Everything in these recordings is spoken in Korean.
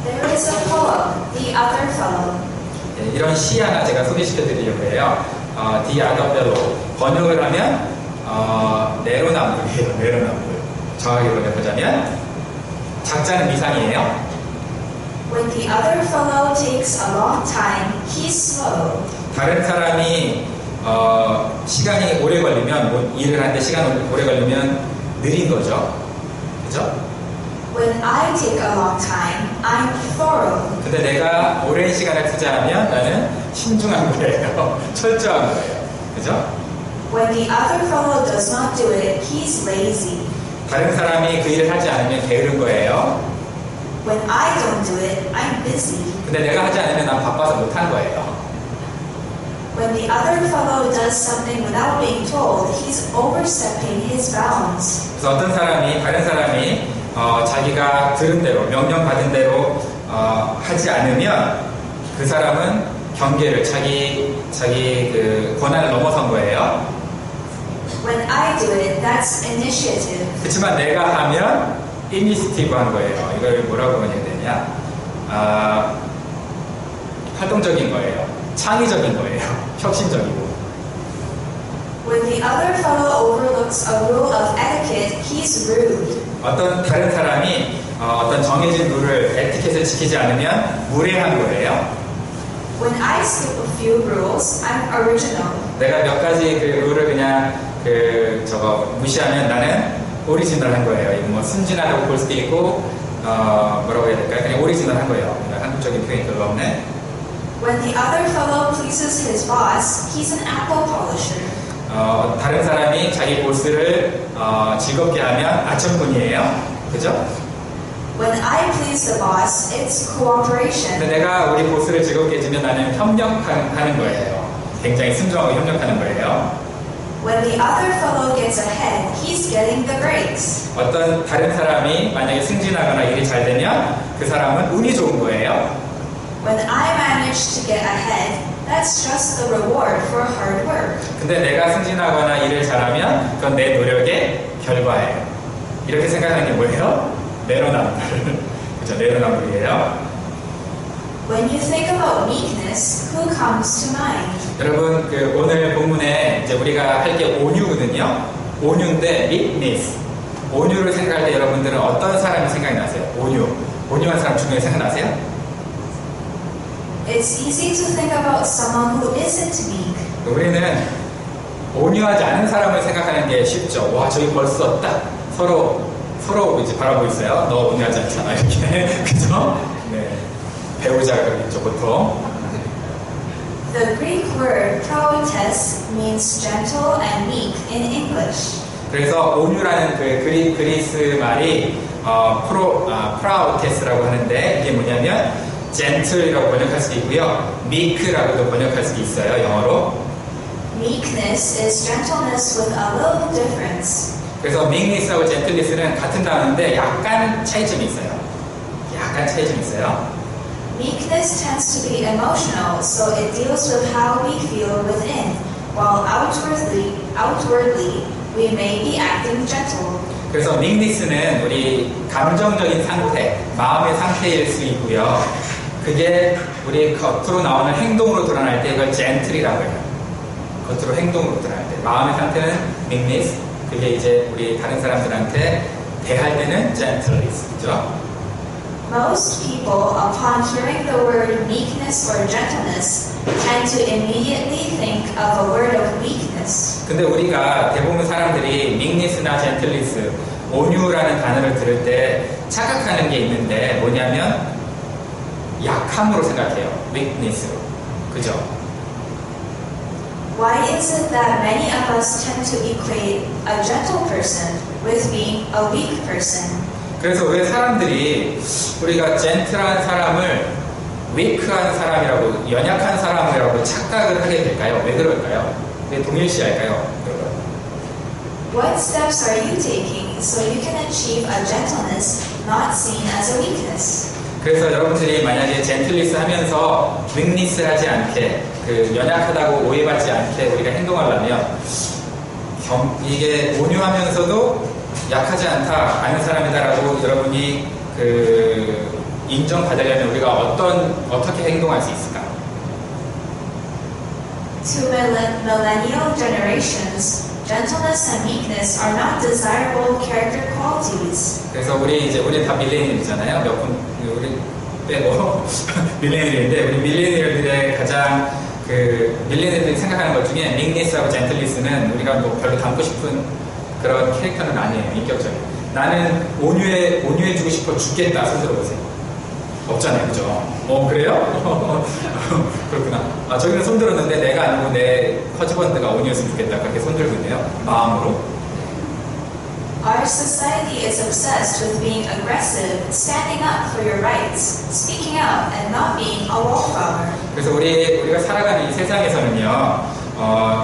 There is a poem, The Other Fellow. 네, 이런 시 하나 제가 소개시켜 드리려고 해요. The Other Fellow. 번역을 하면 내로남불이에요. 내로남불. 정확하게 번역하자면 작자는 미상이에요. When the other fellow takes a long time, he's slow. 다른 사람이 시간이 오래 걸리면 뭐 일을 하는데 시간이 오래 걸리면 느린 거죠. 그죠? When I take a long time, I'm thorough. 근데 내가 오랜 시간을 투자하면 나는 신중한 거예요. 철저한 거예요. 그죠? When the other fellow does not do it, he's lazy. 다른 사람이 그 일을 하지 않으면 게으른 거예요. When I don't do it, I'm busy. 근데 내가 하지 않으면 난 바빠서 못한 거예요. When the other fellow does something without being told, he's overstepping his bounds. 그래서 어떤 사람이, 다른 사람이 자기가 들은 대로, 명령받은 대로 하지 않으면 그 사람은 경계를, 자기 그 권한을 넘어선 거예요. When I do it, that's initiative. 그렇지만 내가 하면 이니시티브한 거예요. 이걸 뭐라고 해야 되냐? 활동적인 거예요. 창의적인 거예요. 혁신적이고. When the other fellow overlooks a rule of etiquette, he's rude. 어떤 다른 사람이 어떤 정해진 룰을 에티켓을 지키지 않으면 무례한 거예요. When I skip a few rules, I'm original. 내가 몇 가지 그 룰을 그냥 무시하면 나는 오리지널한 거예요. 이거 뭐 순진하다고 볼 수도 있고 뭐라고 해야 될까요? 그냥 오리지널한 거예요. 한국적인 표현이 별로 없네. When the other fellow pleases his boss, he's an apple polisher. 다른 사람이 자기 보스를 즐겁게 하면 아첨꾼이에요. 그죠? When I please the boss, it's cooperation. 근데 내가 우리 보스를 즐겁게 해주면 나는 협력하는 거예요. 굉장히 순종하고 협력하는 거예요. When the other fellow gets ahead, he's getting the breaks. 어떤 다른 사람이 만약에 승진하거나 일이 잘 되면 그 사람은 운이 좋은 거예요. When I manage to get ahead, that's just the reward for hard work. 근데 내가 승진하거나 일을 잘하면 그건 내 노력의 결과예요. 이렇게 생각하는 게 뭐예요? 내로남불. 그죠? 내로남불이에요. When you think about meekness, who comes to mind? 여러분, 오늘 본문에 이제 우리가 할 게 온유거든요. 온유인데 meekness. 온유를 생각할 때 여러분들은 어떤 사람이 생각이 나세요? 온유한 사람 중에 생각나세요? It's easy to think about someone who isn't meek. 우리는 온유하지 않은 사람을 생각하는 게 쉽죠. 와, 저기 벌써 딱 서로 이제 바라보고 있어요. 너 온유하지 않잖아, 이렇게. 그죠? 네. 배우자가 그러겠죠, 보통. The Greek word praotes means gentle and meek in English. 그래서 온유라는 그 그리스 말이 프라우테스라고 하는데 이게 뭐냐면 gentle이라고 번역할 수도 있고요. meek라고도 번역할 수도 있어요, 영어로. Meekness is gentleness with a little difference. 그래서 meekness하고 gentleness는 같은 단어인데 약간 차이점이 있어요. Meekness tends to be emotional, so it deals with how we feel within, while outwardly we may be acting gentle. 그래서 meekness는 우리 감정적인 상태, 마음의 상태일 수 있고요. 그게 우리 겉으로 나오는 행동으로 드러날 때 이걸 gentle이라고 해요. 겉으로 행동으로 드러날 때. 마음의 상태는 meekness, 그게 이제 우리 다른 사람들한테 대할 때는 gentleness, 그죠? Most people, upon hearing the word meekness or gentleness, tend to immediately think of a word of weakness. 근데 우리가 대부분 사람들이 meekness나 gentleness, 온유라는 단어를 들을 때 착각하는 게 있는데 뭐냐면 약함으로 생각해요. weakness로. 그죠? Why is it that many of us tend to equate a gentle person with being a weak person? 그래서 왜 사람들이 우리가 젠틀한 사람을 위크한 사람이라고, 연약한 사람이라고 착각을 하게 될까요? 왜 그럴까요? 왜 동일시할까요? What steps are you taking so you can achieve a gentleness not seen as a weakness? 그래서 여러분들이 만약에 젠틀리스 하면서 윅니스 하지 않게, 연약하다고 오해받지 않게 우리가 행동하려면 이게 온유하면서도 약하지 않다, 아는 사람이다라고 여러분이 인정받으려면 우리가 어떻게 행동할 수 있을까? To millennial generations, gentleness and meekness are not desirable character qualities. 그래서 우리 다 밀레니얼이잖아요. 몇 분 우리 빼고 밀레니얼인데 우리 밀레니얼들의 가장 밀레니얼들이 생각하는 것 중에 믹니스하고 젠틀리스는 우리가 뭐 별로 닮고 싶은 그런 캐릭터는 아니에요. 인격적인. 나는 온유해주고 싶어 죽겠다. 손 들어보세요. 없잖아요, 그죠? 그래요? 그렇구나. 저기는 손 들었는데 내가 아니고 내 허즈번드가 온유했으면 좋겠다. 그렇게 손 들고 있네요. 마음으로. Our society is obsessed with being aggressive, standing up for your rights, speaking out, and not being a wallflower. 그래서 우리가 살아가는 이 세상에서는요,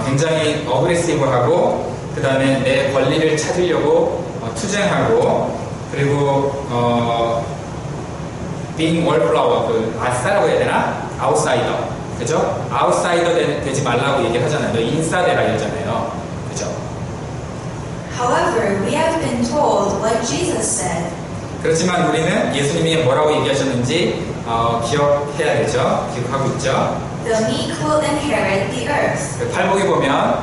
굉장히 어그레시브하고, 그 다음에 내 권리를 찾으려고 투쟁하고, 그리고 being wallflower, 아싸라고 해야 되나? 아웃사이더, 그죠? 아웃사이더 되지 말라고 얘기를 하잖아요. 너 인싸 되라 이러잖아요, 그죠? However, we have been told what Jesus said. 그렇지만 우리는 예수님이 뭐라고 얘기하셨는지 기억해야 되죠. 기억하고 있죠. The meek will inherit the earth. 팔복에 보면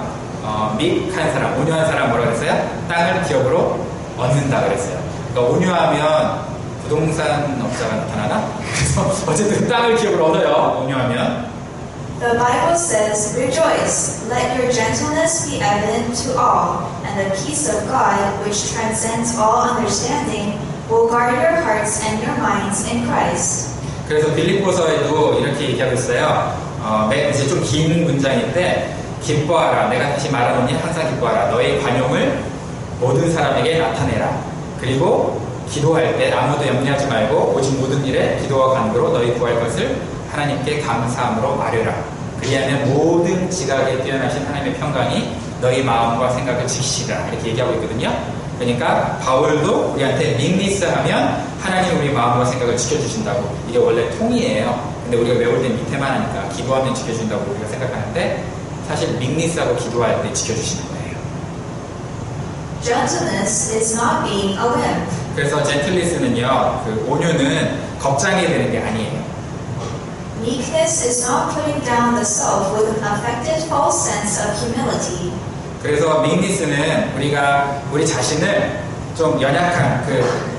meek한 사람, 온유한 사람 뭐라고 그랬어요? 땅을 기업으로 얻는다 그랬어요. 그러니까 온유하면 부동산 업자가 나타나나? 그래서 어쨌든 땅을 기업으로 얻어요. 온유하면. The Bible says, "Rejoice, let your gentleness be evident to all, and the peace of God, which transcends all understanding, will guard your hearts and your minds in Christ." 그래서 빌립보서에도 이렇게 얘기하고 있어요. 이제 좀 긴 문장인데, 기뻐하라. 내가 다시 말하노니 항상 기뻐하라. 너의 관용을 모든 사람에게 나타내라. 그리고 기도할 때 아무도 염려하지 말고 오직 모든 일에 기도와 간구로 너희 구할 것을 하나님께 감사함으로 아뢰라. 그리하면 모든 지각에 뛰어나신 하나님의 평강이 너희 마음과 생각을 지키시라. 이렇게 얘기하고 있거든요. 그러니까 바울도 우리한테 믹니스하면 하나님 우리 마음과 생각을 지켜주신다고. 이게 원래 통이에요. 근데 우리가 외울 땐 밑에만 하니까 기도하면 지켜준다고 우리가 생각하는데 사실 믹니스하고 기도할 때 지켜주시는 거예요. Gentleness is not being a wimp. 그래서 젠틀리스는요, 온유는 겁장이 되는 게 아니에요. Meekness is not putting down the self with an affected false sense of humility. 그래서 믹니스는 우리 자신을 좀 연약한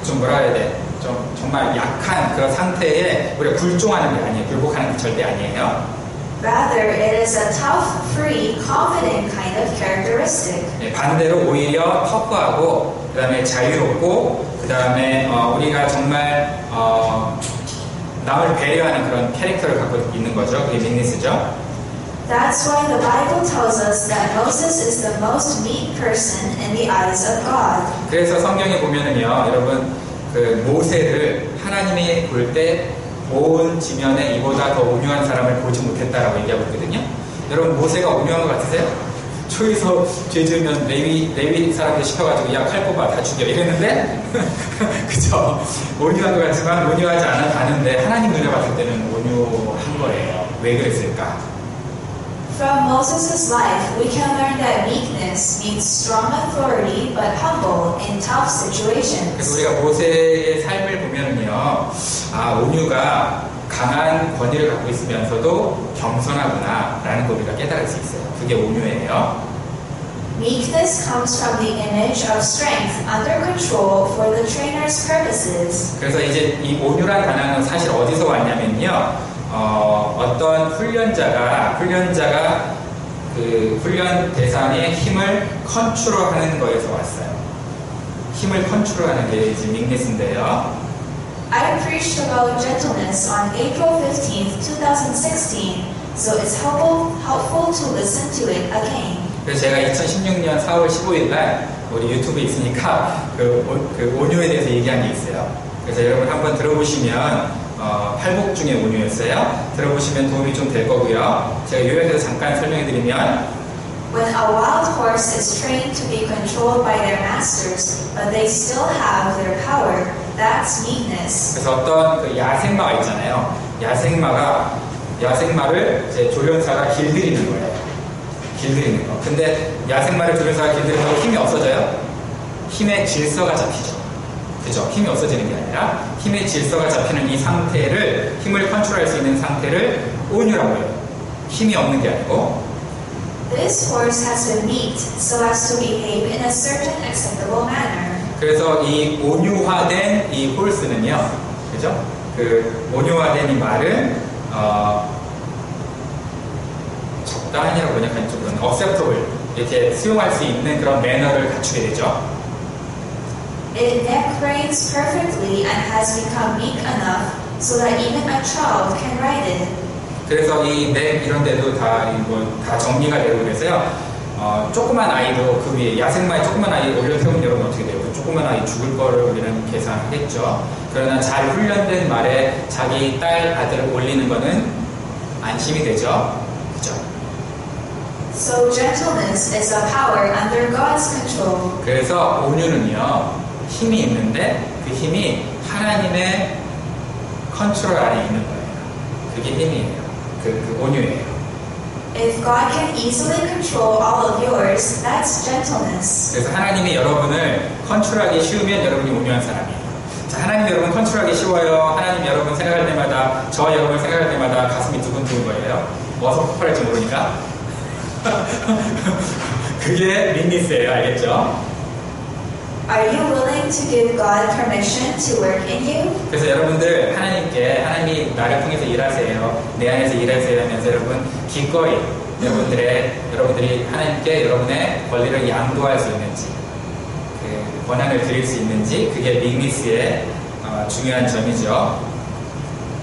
좀 뭐라 해야 돼? 좀 정말 약한 그런 상태에 우리가 굴종하는 게 아니에요. 굴복하는 게 절대 아니에요. Rather, it is a tough, free, confident kind of characteristic. 반대로 오히려 터프하고 그 다음에 자유롭고 그 다음에 우리가 정말 남을 배려하는 그런 캐릭터를 갖고 있는 거죠. 그게 믹니스죠. That's why the Bible tells us that Moses is the most meek person in the eyes of God. 그래서 성경에 보면은요, 여러분 모세를 하나님이 볼 때 온 지면에 이보다 더 온유한 사람을 보지 못했다라고 얘기하고 있거든요. 여러분 모세가 온유한 것 같으세요? 초에서 죄 지으면 레위 사람들 시켜가지고 야 칼 뽑아 다 죽여 이랬는데 그죠? 온유한 것 같지만 온유하지 않은데 하나님 눈에 봤을 때는 온유한 거예요. 왜 그랬을까? From Moses' life, we can learn that meekness means strong authority but humble in tough situations. 그래서 우리가 모세의 삶을 보면은요, 온유가 강한 권위를 갖고 있으면서도 겸손하구나라는 걸 우리가 깨달을 수 있어요. 그게 온유예요. Meekness comes from the image of strength under control for the trainer's purposes. 그래서 이제 이 온유란 단어는 사실 어디서 왔냐면요. 어떤 훈련자가 그 훈련 대상의 힘을 컨트롤하는 거에서 왔어요. 힘을 컨트롤하는 게 이제 믹니스인데요. I preached about gentleness on April 15th, 2016, so it's helpful to listen to it again. 그래서 제가 2016년 4월 15일 날 우리 유튜브에 있으니까 그 온유에 대해서 얘기한 게 있어요. 그래서 여러분 한번 들어보시면 팔복 중에 온유였어요. 들어보시면 도움이 좀 될 거고요. 제가 요약해서 잠깐 설명해 드리면 When a wild horse is trained to be controlled by their masters, but they still have their power, that's meekness. 그래서 어떤 그 야생마가 있잖아요. 야생마를 이제 조련사가 길들이는 거예요. 길들이는 거. 근데 야생마를 조련사가 길들인다고 힘이 없어져요? 힘의 질서가 잡히죠. 그죠? 힘이 없어지는 게 아니라 힘의 질서가 잡히는 이 상태를, 힘을 컨트롤할 수 있는 상태를 온유라고 해요. 힘이 없는 게 아니고. This horse has been meek so as to behave in a certain acceptable manner. 그래서 이 온유화된 이 홀스는요, 그죠? 그 온유화된 이 말은 적당히라고 번역하는 쪽으로는 acceptable, 이렇게 수용할 수 있는 그런 매너를 갖추게 되죠. It neck reins perfectly and has become meek enough so that even a child can ride it. 그래서 이 넥 이런 데도 다 정리가 되고 그래서요. 조그만 아이도 그 위에 야생마에 조그만 아이 올려 태우면 여러분 어떻게 돼요? 조그만 아이 죽을 거를 우리는 계산하겠죠. 그러나 잘 훈련된 말에 자기 딸 아들을 올리는 거는 안심이 되죠. 그죠? So gentleness is a power under God's control. 그래서 온유는요, 힘이 있는데 그 힘이 하나님의 컨트롤 안에 있는 거예요. 그게 힘이에요. 그 온유예요. If God can easily control all of yours, that's gentleness. 그래서 하나님이 여러분을 컨트롤하기 쉬우면 여러분이 온유한 사람이에요. 자, 하나님 여러분 컨트롤하기 쉬워요. 하나님 여러분 생각할 때마다, 저 여러분 생각할 때마다 가슴이 두근두근 거예요. 어서 폭발할지 모르니까. 그게 밋니스예요. 알겠죠? Are you willing to give God permission to work in you? 그래서 여러분들 하나님께, 하나님이 나를 통해서 일하세요, 내 안에서 일하세요 하면서 여러분 기꺼이 여러분들이 하나님께 여러분의 권리를 양도할 수 있는지, 그 권한을 드릴 수 있는지, 그게 밋니스의 중요한 점이죠.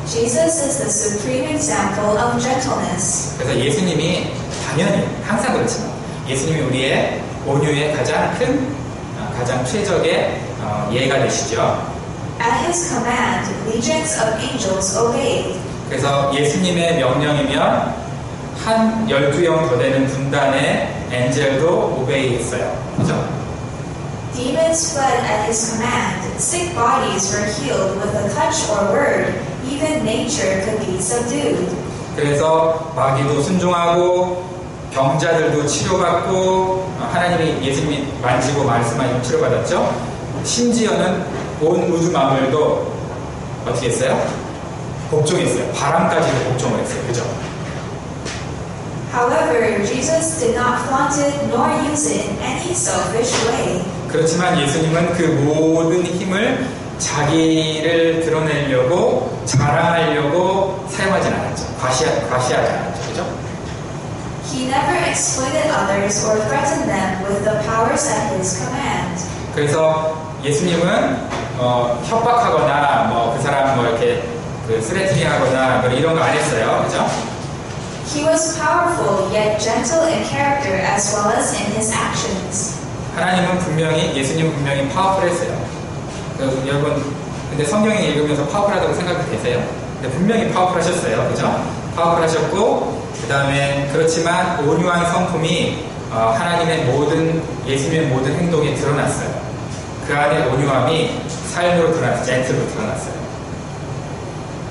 Jesus is the supreme example of gentleness. 그래서 예수님이 당연히 항상 그렇지만 예수님이 우리의 온유의 가장 최적의 예가 되시죠. At his command, legions of angels obeyed. 그래서 예수님의 명령이면 한 12영 더 되는 군단의 엔젤도 오베이했어요. 그죠? Demons fled at his command. Sick bodies were healed with a touch or word. Even nature could be subdued. 그래서 마귀도 순종하고 병자들도 치료받고, 하나님이 예수님이 만지고 말씀하시면 치료받았죠. 심지어는 온 우주 만물도 어떻게 했어요? 복종했어요. 바람까지도 복종을 했어요. 그죠? However, Jesus did not flaunt it nor use it in any selfish way. 그렇지만 예수님은 그 모든 힘을 자기를 드러내려고, 자랑하려고 사용하진 않았죠. 과시하지 않았죠. 그죠? He never exploited others or threatened them with the powers at his command. 그래서 예수님은 협박하거나 그 사람 이렇게 스레트닝하거나 이런 거 안 했어요. 그죠? He was powerful yet gentle in character as well as in his actions. 예수님은 분명히 파워풀했어요. 여러분, 근데 성경에 읽으면서 파워풀하다고 생각되세요? 근데 분명히 파워풀하셨어요. 그죠? 파워풀하셨고, 그 다음에 그렇지만 온유한 성품이 예수님의 모든 행동에 드러났어요. 그 안에 온유함이 삶으로 드러났어요. 젠틀로 드러났어요.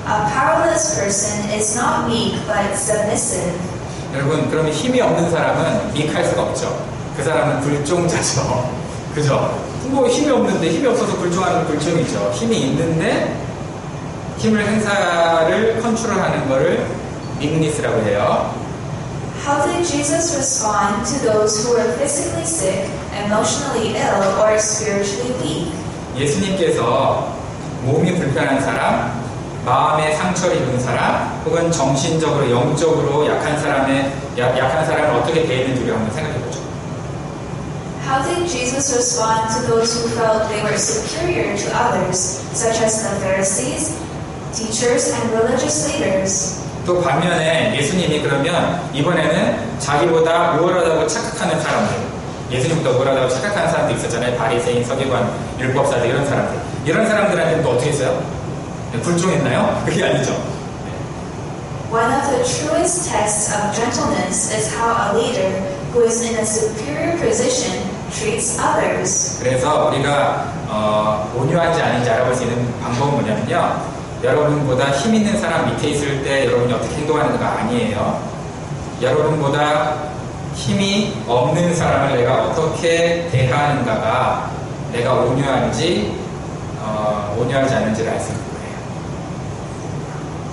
A powerless person is not meek but submissive. 여러분, 그러면 힘이 없는 사람은 믹할 수가 없죠. 그 사람은 불종자죠. 그죠? 힘이 없는데, 힘이 없어서 불종하는 불종이죠. 힘이 있는데 힘을 행사를 컨트롤하는 거를 밋니스라고 해요. How did Jesus respond to those who were physically sick, emotionally ill, or spiritually weak? 예수님께서 몸이 불편한 사람, 마음에 상처를 입은 사람, 혹은 정신적으로, 영적으로 약한 사람을 어떻게 대했는지 우리 한번 생각해 보죠. How did Jesus respond to those who felt they were superior to others, such as the Pharisees, teachers, and religious leaders? 또 반면에 예수님이 그러면 이번에는 자기보다 우월하다고 착각하는 사람들, 예수님보다 우월하다고 착각하는 사람도 있었잖아요. 바리새인, 서기관, 율법사들, 이런 사람들한테는 또 어떻게 했어요? 불종했나요? 그게 아니죠. One of the truest tests of gentleness is how a leader who is in a superior position treats others. 그래서 우리가 온유한지 아닌지 알아볼 수 있는 방법은 뭐냐면요, 여러분보다 힘 있는 사람 밑에 있을 때 여러분이 어떻게 행동하는가 아니에요. 여러분보다 힘이 없는 사람을 내가 어떻게 대하는가가 내가 온유한지 온유하지 않은지를 알 수 있는 거예요.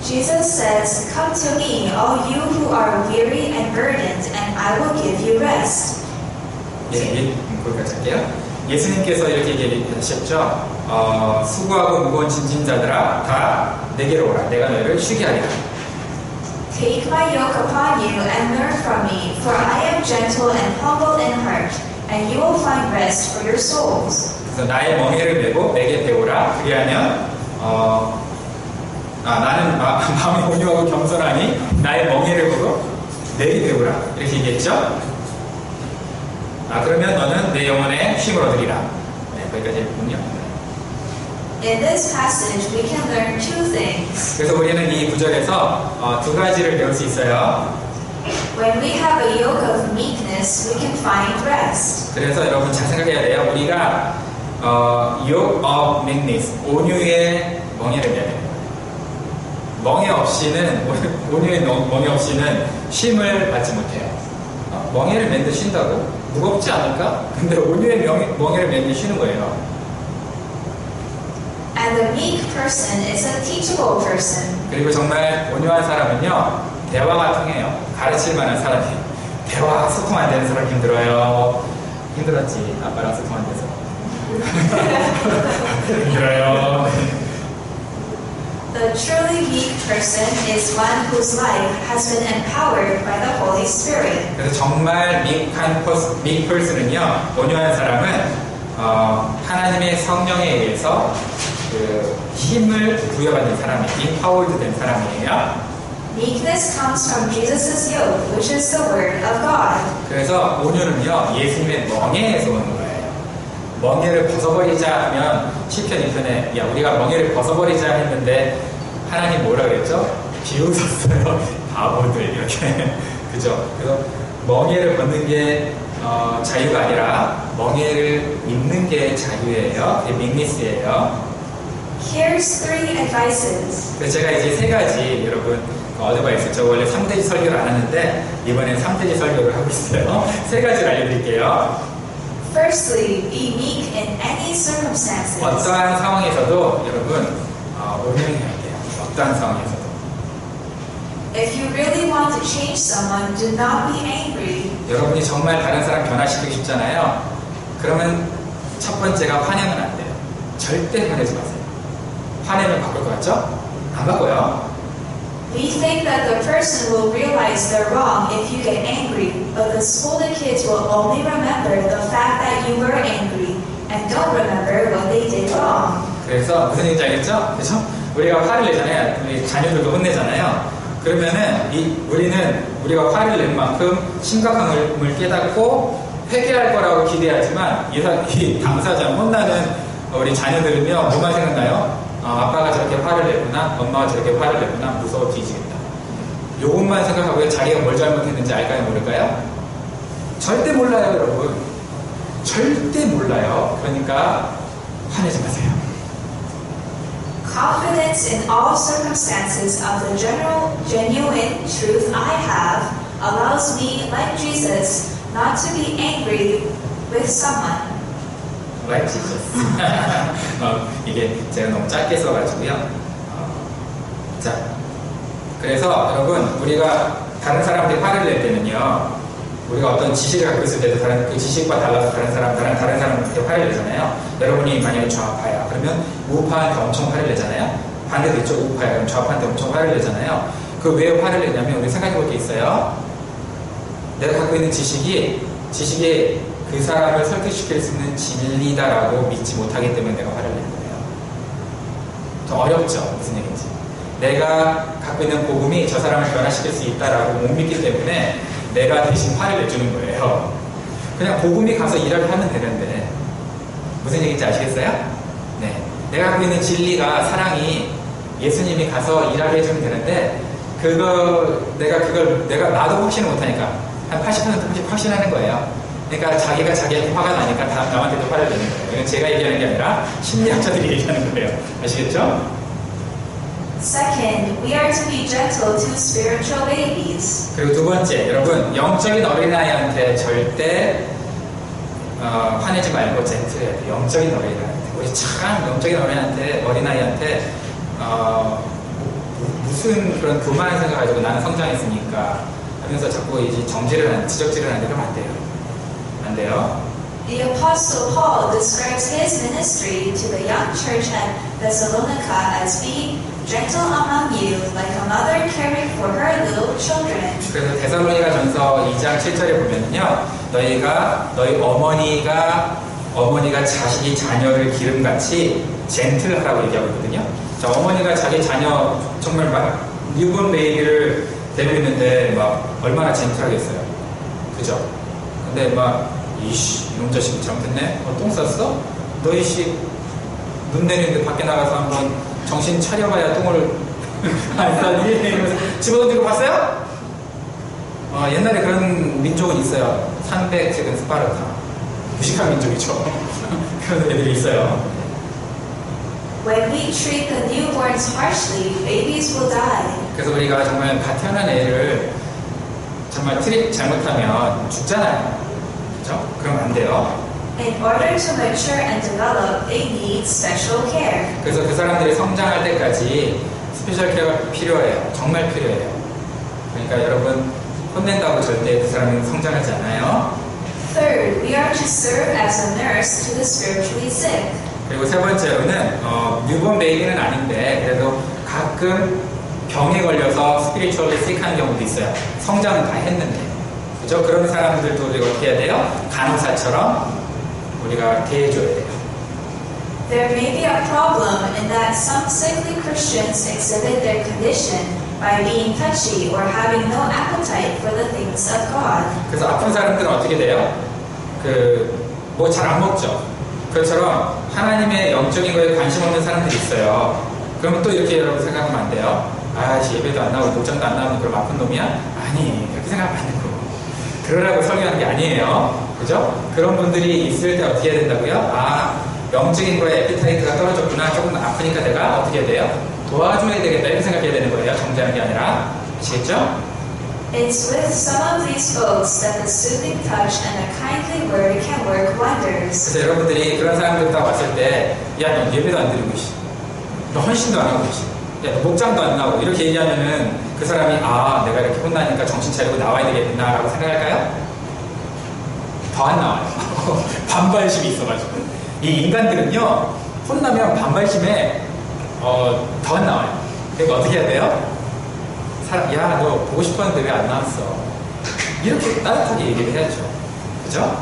Jesus says, "Come to me, all you who are weary and burdened, and I will give you rest." 거기까지 할게요. 예수님께서 이렇게 얘기하셨죠. 수고하고 무거운 짐진 자들아 다 내게로 오라. 내가 너희를 쉬게 하리라. Take my yoke upon you and learn from me, for I am gentle and humble in heart, and you will find rest for your souls. 그래서 나의 멍에를 메고 내게 배우라. 그리하면 나는 마음이 온유하고 겸손하니 나의 멍에를 보고 내게 배우라. 이렇게 얘기했죠. 그러면 너는 내 영혼에 쉼을 얻으리라. 네, 거기까지 했군요. In this passage, we can learn two things. 그래서 우리는 이 구절에서 두 가지를 배울 수 있어요. When we have a yoke of meekness, we can find rest. 그래서 여러분 잘 생각해야 돼요. 우리가 yoke of meekness, 온유의 멍에를 매야 돼요. 멍에 없이는 온유의 멍에 없이는 쉼을 받지 못해요. 멍에를 맨데 쉰다고? 무겁지 않을까? 근데 온유의 멍에를 맨데 쉬는 거예요. And the meek person is a teachable person. 그리고 정말 온유한 사람은요, 대화가 통해요. 가르칠 만한 사람이. 대화, 소통 안 되는 사람 힘들어요. 힘들었지, 아빠랑 소통 안 돼서. 힘들어요. The truly meek person is one whose life has been empowered by the Holy Spirit. 그래서 정말 meek person은요, 온유한 사람은 하나님의 성령에 의해서 그 힘을 부여받는 사람이에요. empowered 된 사람이에요. Meekness comes from Jesus' yoke, which is the word of God. 그래서 온유는요, 예수님의 멍에에서 오는 거예요. 멍에를 벗어버리자 하면 시편 2편에 야 우리가 멍에를 벗어버리자 했는데 하나님 뭐라 그랬죠? 비웃었어요. 바보들 이렇게 그죠? 그래서 멍에를 벗는 게 자유가 아니라 멍에를 입는 게 자유예요. 그게 믹니스예요. Here's three advices. 그래서 제가 이제 세 가지 여러분 어제가 있었죠. 원래 3대지 설교를 안 하는데 이번엔 3대지 설교를 하고 있어요. 세 가지를 알려드릴게요. Firstly, be meek in any circumstances. 어떠한 상황에서도 여러분 온유해야 돼요. 어떠한 상황에서도. If you really want to change someone, do not be angry. 여러분이 정말 다른 사람 변화시키고 싶잖아요. 그러면 첫 번째가 화내면 안 돼요. 절대 화내지 마세요. 화내면 바꿀 것 같죠? 안 바꿔요. We think that the person will realize they're wrong if you get angry, but the scolded kids will only remember the fact that you were angry and don't remember what they did wrong. 그래서 무슨 얘기인지 알겠죠? 그렇죠? 우리가 화를 내잖아요. 우리 자녀들도 혼내잖아요. 그러면은 우리가 화를 낸 만큼 심각함을 깨닫고 회개할 거라고 기대하지만 이 당사자 혼나는 우리 자녀들은요 뭐만 생각나요? 아빠가 저렇게 화를 냈구나, 엄마가 저렇게 화를 냈구나, 무서워 뒤지겠다. 요것만 생각하고 자기가 뭘 잘못했는지 알까요, 모를까요? 절대 몰라요, 여러분. 절대 몰라요. 그러니까 화내지 마세요. Confidence in all circumstances of the genuine truth I have allows me, like Jesus, not to be angry with someone. Like Jesus. 이게 제가 너무 짧게 써가지고요. 자, 그래서 여러분 우리가 다른 사람들이 화를 낼 때는요, 우리가 어떤 지식을 갖고 있을 때도 그 지식과 달라서 다른 사람한테 화를 내잖아요. 여러분이 만약에 좌파야, 그러면 우파한테 엄청 화를 내잖아요. 반대도 있죠. 우파야, 그럼 좌파한테 엄청 화를 내잖아요. 그 왜 화를 내냐면 우리 생각해볼 게 있어요. 내가 갖고 있는 지식이 그 사람을 설득시킬 수 있는 진리다라고 믿지 못하기 때문에 내가 화를 내는 거예요. 좀 어렵죠? 무슨 얘기인지. 내가 갖고 있는 복음이 저 사람을 변화시킬 수 있다라고 못 믿기 때문에 내가 대신 화를 내주는 거예요. 그냥 복음이 가서 일을 하면 되는데 무슨 얘기인지 아시겠어요? 네, 내가 갖고 있는 진리가 사랑이 예수님이 가서 일하게 해주면 되는데 내가 나도 확신을 못하니까 한 80% 확신하는 거예요. 그러니까 자기가 자기한테 화가 나니까 남한테도 화를 내는 거예요. 이건 제가 얘기하는 게 아니라 심리학자들이 얘기하는 거예요. 아시겠죠? Second, we are to be gentle to spiritual babies. 그리고 두 번째, 여러분 영적인 어린아이한테 절대 화내지 말고 젠틀해야 돼요. 영적인 어린아이한테. 우리 우리 참 영적인 어린아이한테 무슨 그런 교만한 생각 가지고 나는 성장했으니까 하면서 자꾸 이제 지적질을 하는데 그러면 안 돼요. 안 돼요. The Apostle Paul describes his ministry to the young church at Thessalonica as being gentle among you, like a mother caring for her little children. 그래서 데살로니가 전서 2장 7절에 보면요, 너희 어머니가 자식이 자녀를 기름같이 젠틀하라고 얘기하고 있거든요. 자, 어머니가 자기 자녀 정말 막 뉴본 베이비를 데리고 있는데 막 얼마나 젠틀하겠어요. 그죠? 근데 막 이씨 이놈 자식이 잘못했네. 똥 쌌어? 너 이씨 눈 내리는데 밖에 나가서 한번 정신 차려봐야 똥을 안 싸니? 이러면서 집어던지고 봤어요? 옛날에 그런 민족은 있어요. 300 지금 스파르타. 무식한 민족이죠. 그런 애들이 있어요. When we treat the newborns harshly, babies will die. 그래서 우리가 정말 갓 태어난 애를 정말 트릭 잘못하면 죽잖아요. 그죠? 그러면 안 돼요. In order to mature and develop, they need special care. 그래서 그 사람들이 성장할 때까지 스페셜 케어가 필요해요. 정말 필요해요. 그러니까 여러분 혼낸다고 절대 그 사람이 성장하지 않아요. Third, we are to serve as a nurse to the spiritually sick. 그리고 세 번째로는 뉴본 베이비는 아닌데 그래도 가끔 병에 걸려서 스피리추얼리 시크한 경우도 있어요. 성장은 다 했는데. 그죠? 그런 사람들도 우리가 어떻게 해야 돼요? 간호사처럼 우리가 대해줘야 돼요. There may be a problem in that some sickly Christians exhibit their condition by being touchy or having no appetite for the things of God. 그래서 아픈 사람들은 어떻게 돼요? 뭐 잘 안 먹죠. 그것처럼 하나님의 영적인 거에 관심 없는 사람들이 있어요. 그러면 또 이렇게 여러분 생각하면 안 돼요. 예배도 안 나오고 목장도 안 나오는 그럼 아픈 놈이야? 아니, 그렇게 생각하면 안 되고. 그러라고 설교하는 게 아니에요. 그죠? 그런 분들이 있을 때 어떻게 해야 된다고요? 영적인 거에 에피타이트가 떨어졌구나. 조금 아프니까 내가 어떻게 해야 돼요? 도와줘야 되겠다. 이렇게 생각해야 되는 거예요. 정죄하는 게 아니라. 아시겠죠? It's with some of these folks that the soothing touch and a kindly word can work wonders. 그래서 여러분들이 그런 사람들 딱 왔을 때, 야, 너 예배도 안 드리고, 너 헌신도 안 하고, 야, 너 목장도 안 나오고, 이렇게 얘기하면은 그 사람이, 내가 이렇게 혼나니까 정신 차리고 나와야 되겠구나, 라고 생각할까요? 더 안 나와요. 반발심이 있어가지고. 이 인간들은요, 혼나면 반발심에, 더 안 나와요. 그러니까 어떻게 해야 돼요? 야, 너 보고 싶었는데 왜 안 나왔어? 이렇게 따뜻하게 얘기를 해야죠. 그죠?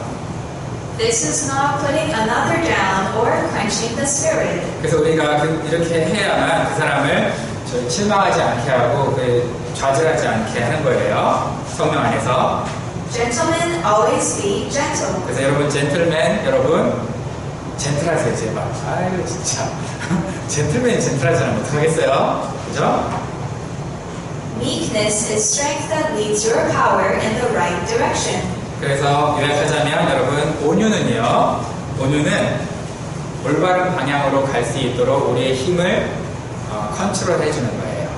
This is not putting another down or quenching the spirit. 그래서 우리가 이렇게 해야만 그 사람을 실망하지 않게 하고 좌절하지 않게 하는 거예요. 성령 안에서. Gentlemen, always be gentle. 그래서 여러분 젠틀맨 여러분 젠틀하세요 제발. 아유 진짜 젠틀맨이 젠틀하지 않으면 어떡하겠어요? 그죠? Meekness is strength that leads your power in the right direction. 그래서 요약하자면 여러분 온유는 올바른 방향으로 갈 수 있도록 우리의 힘을 컨트롤 해주는 거예요.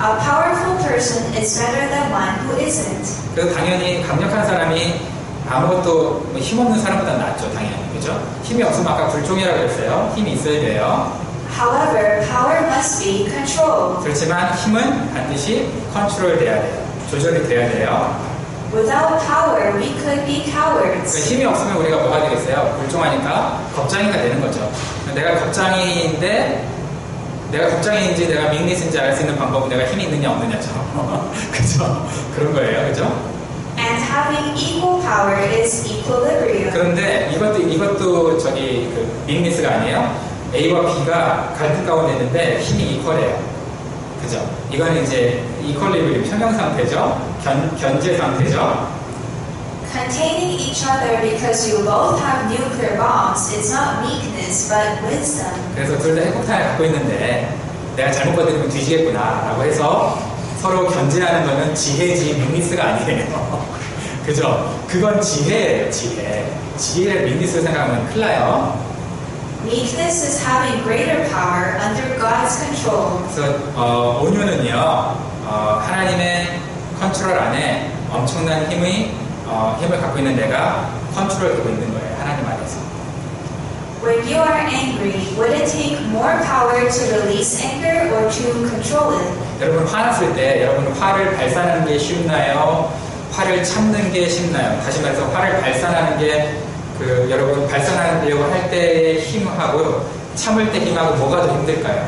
A powerful person is better than one who isn't. 그래서 당연히 강력한 사람이 아무것도 힘없는 사람보다 낫죠. 당연히. 그죠? 힘이 없으면 아까 불종이라고 했어요. 힘이 있어야 돼요. However, power must be controlled. 그렇지만 힘은 반드시 컨트롤 돼야 돼요. 조절이 돼야 돼요. Without power, we could be cowards. 힘이 없으면 우리가 뭐가 되겠어요? 불종하니까 겁장이가 되는 거죠. 내가 겁장인지 내가 믹니스인지 알 수 있는 방법은 내가 힘이 있느냐 없느냐죠. 그죠? 그런 거예요. 그죠? And having equal power is equilibrium. 그런데 이것도 믹니스가 아니에요. A와 B가 갈등 가운데 있는데 힘이 이퀄해요. 그죠? 이거는 이제 이퀄리브리움 평형 상태죠. 견제 상태죠. Containing each other because you both have nuclear bombs is not weakness but wisdom. 그래서 둘 다 핵폭탄을 갖고 있는데 내가 잘못 건드리면 뒤지겠구나 라고 해서 서로 견제하는 거는 지혜지 믹니스가 아니에요. 그죠? 그건 지혜예요. 지혜를 믹니스로 생각하면 큰일 나요. Meekness is having greater power under God's control. 그래서 온유는요 하나님의 컨트롤 안에 엄청난 힘을 갖고 있는 내가 컨트롤하고 있는 거예요. 하나님 안에서. When you are angry, would it take more power to release anger or to control it? 여러분 화났을 때 여러분 화를 발산하는 게 쉽나요? 화를 참는 게 쉽나요? 다시 말해서 화를 발산하는 게 여러분 발산하려고 할 때의 힘하고 참을 때 힘하고 뭐가 더 힘들까요?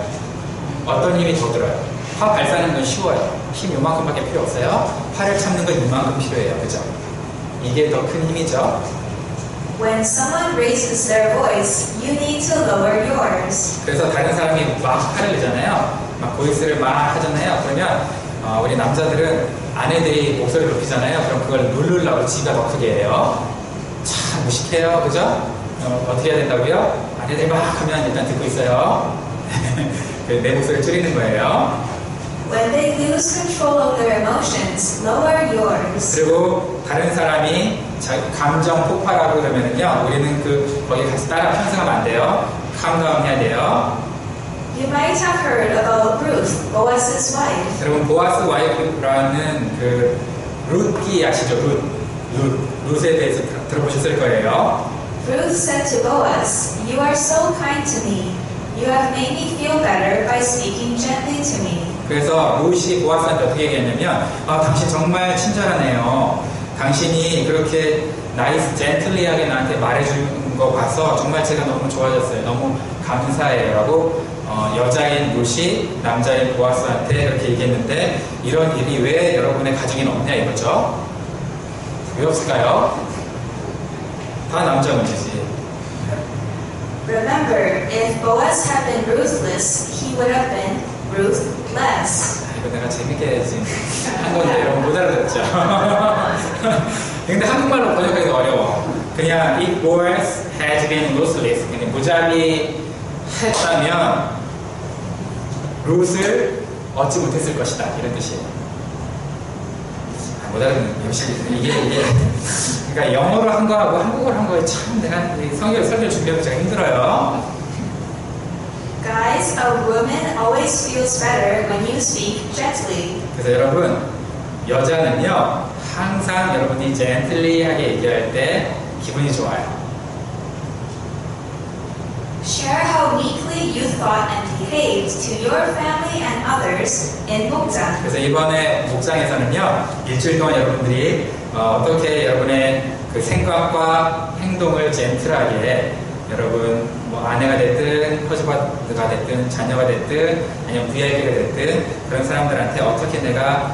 어떤 힘이 더 들어요? 화 발산하는 건 쉬워요. 힘 요만큼밖에 필요 없어요. 화를 참는 건 이만큼 필요해요. 그죠? 이게 더 큰 힘이죠. When someone raises their voice, you need to lower yours. 그래서 다른 사람이 막 화를 내잖아요. 막 보이스를 막 하잖아요. 그러면 우리 남자들은 아내들이 목소리를 높이잖아요. 그럼 그걸 누르려고 지가 더 크게 해요. 참 무식해요. 그죠? 어떻게 해야 된다고요? 아내들이 막 하면 일단 듣고 있어요. 내 목소리를 줄이는 거예요. When they lose control of their emotions, lower yours. 그리고 다른 사람이 감정 폭발하고 그러면은요, 우리는 거기 같이 따라 편승하면 안 돼요. calm 해야 돼요. You might have heard about Ruth, Boaz's wife. 여러분 보아스 와이프라는 룻기 아시죠? 룻에 대해서 들어보셨을 거예요. Ruth said to Boaz, "You are so kind to me. You have made me feel better by speaking gently to me." 그래서 룻이 보아스한테 어떻게 얘기했냐면, 당신 정말 친절하네요. 당신이 그렇게 나이스 젠틀리하게 나한테 말해준 거 봐서 정말 제가 너무 좋아졌어요. 너무 감사해요. 라고 여자인 룻이 남자인 보아스한테 그렇게 얘기했는데, 이런 일이 왜 여러분의 가정에는 없냐 이거죠? 왜 없을까요? 다 남자 문제지. Remember, if Boaz had been ruthless, he would have been ruthless. 이거 내가 재밌게 지금 한 건데 여러분 못 알아듣죠? 근데 한국말로 번역하기가 어려워. 그냥 if Boaz had been ruthless, 그냥 무자비 했다면 룻을 얻지 못했을 것이다 이런 뜻이에요. 못 알아듣는 역시 이게 그러니까 영어로 한 거하고 한국어로 한 거에 참 내가 설교 준비하기 제가 힘들어요. Guys, a woman always feels better when you speak gently. 그래서 여러분, 여자는요 항상 여러분이 젠틀리하게 얘기할 때 기분이 좋아요. Share how meekly you thought and behaved to your family and others in 목장. 그래서 이번에 목장에서는요 일주일 동안 여러분들이 어떻게 여러분의 생각과 행동을 젠틀하게 여러분 아내가 됐든 허즈바드가 됐든 자녀가 됐든 아니면 VIP가 됐든 그런 사람들한테 어떻게 내가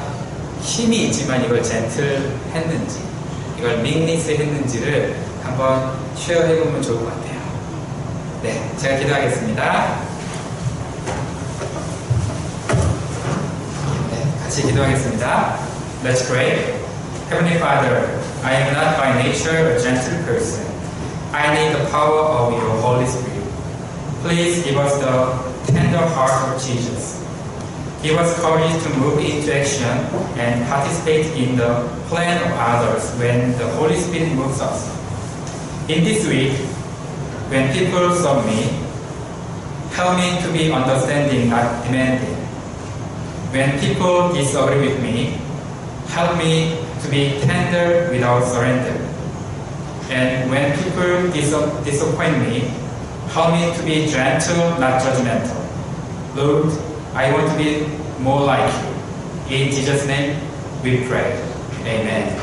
힘이 있지만 이걸 젠틀 했는지 이걸 믹니스 했는지를 한번 쉐어해보면 좋을 것 같아요. 네, 제가 기도하겠습니다. 네, 같이 기도하겠습니다. Let's pray. Heavenly Father, I am not by nature a gentle person. I need the power of your Holy Spirit. Please give us the tender heart of Jesus. Give us courage to move into action and participate in the plan of others when the Holy Spirit moves us. In this week, when people serve me, help me to be understanding, not demanding. When people disagree with me, help me to be tender without surrender. And when people disappoint me, help me to be gentle, not judgmental. Lord, I want to be more like you. In Jesus' name we pray. Amen.